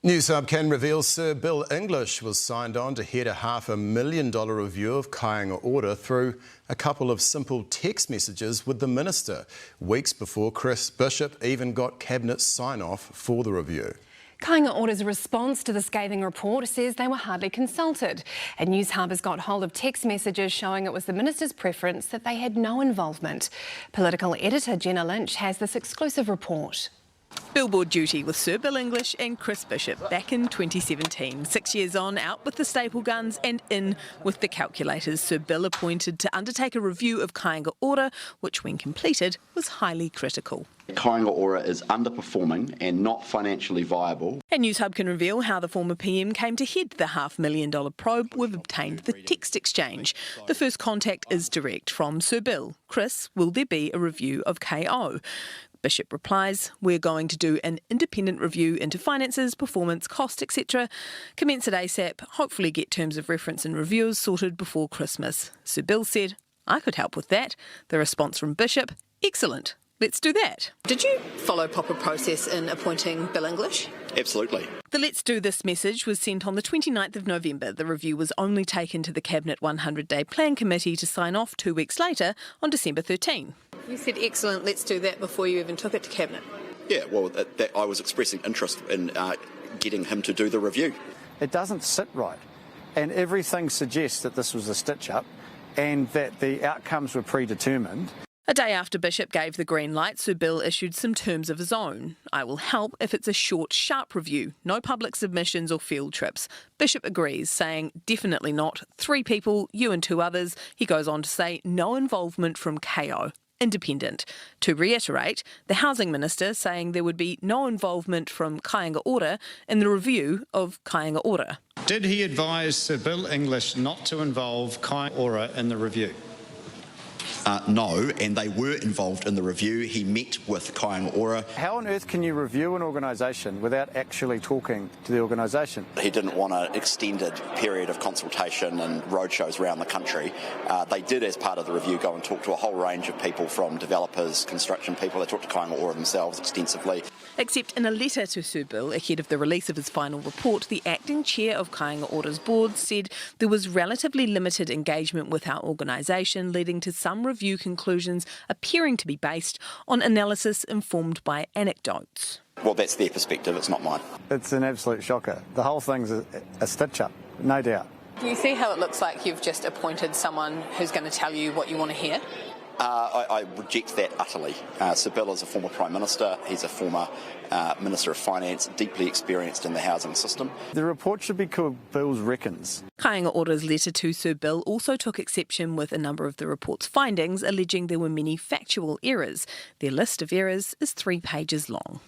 News Hub can reveal Sir Bill English was signed on to head a $500,000 review of Kāinga Ora through a couple of simple text messages with the Minister, weeks before Chris Bishop even got Cabinet sign-off for the review. Kāinga Ora's response to the scathing report says they were hardly consulted. And News Hub has got hold of text messages showing it was the Minister's preference that they had no involvement. Political editor Jenna Lynch has this exclusive report. Billboard duty with Sir Bill English and Chris Bishop back in 2017. 6 years on, out with the staple guns and in with the calculators. Sir Bill appointed to undertake a review of Kāinga Ora, which when completed was highly critical. Kāinga Ora is underperforming and not financially viable. And News Hub can reveal how the former PM came to head the $500,000 probe. We've obtained the text exchange. The first contact is direct from Sir Bill. Chris, will there be a review of KO? Bishop replies, we're going to do an independent review into finances, performance, cost, etc. Commence at ASAP, hopefully get terms of reference and reviews sorted before Christmas. Sir Bill said, I could help with that. The response from Bishop, excellent. Let's do that. Did you follow proper process in appointing Bill English? Absolutely. The Let's Do This message was sent on the 29th of November. The review was only taken to the Cabinet 100-day Plan Committee to sign off 2 weeks later on December 13. You said excellent, let's do that before you even took it to Cabinet. Yeah, well, I was expressing interest in getting him to do the review. It doesn't sit right, and everything suggests that this was a stitch-up and that the outcomes were predetermined. A day after Bishop gave the green light, Sir Bill issued some terms of his own. I will help if it's a short, sharp review, no public submissions or field trips. Bishop agrees, saying definitely not. 3 people, you and 2 others. He goes on to say no involvement from KO. Independent. To reiterate, the Housing Minister saying there would be no involvement from Kāinga Ora in the review of Kāinga Ora. Did he advise Sir Bill English not to involve Kāinga Ora in the review? No, and they were involved in the review. He met with Kāinga Ora. How on earth can you review an organisation without actually talking to the organisation? He didn't want an extended period of consultation and roadshows around the country. They did, as part of the review, go and talk to a whole range of people, from developers, construction people. They talked to Kāinga Ora themselves extensively. Except in a letter to Sir Bill ahead of the release of his final report, the acting chair of Kāinga Ora's board said there was relatively limited engagement with our organisation, leading to some review conclusions appearing to be based on analysis informed by anecdotes. Well, that's their perspective, it's not mine. It's an absolute shocker. The whole thing's a stitch-up, no doubt. Do you see how it looks like you've just appointed someone who's going to tell you what you want to hear? I reject that utterly. Sir Bill is a former Prime Minister. He's a former Minister of Finance, deeply experienced in the housing system. The report should be called Bill's Reckons. Kāinga Ora's letter to Sir Bill also took exception with a number of the report's findings, alleging there were many factual errors. Their list of errors is 3 pages long.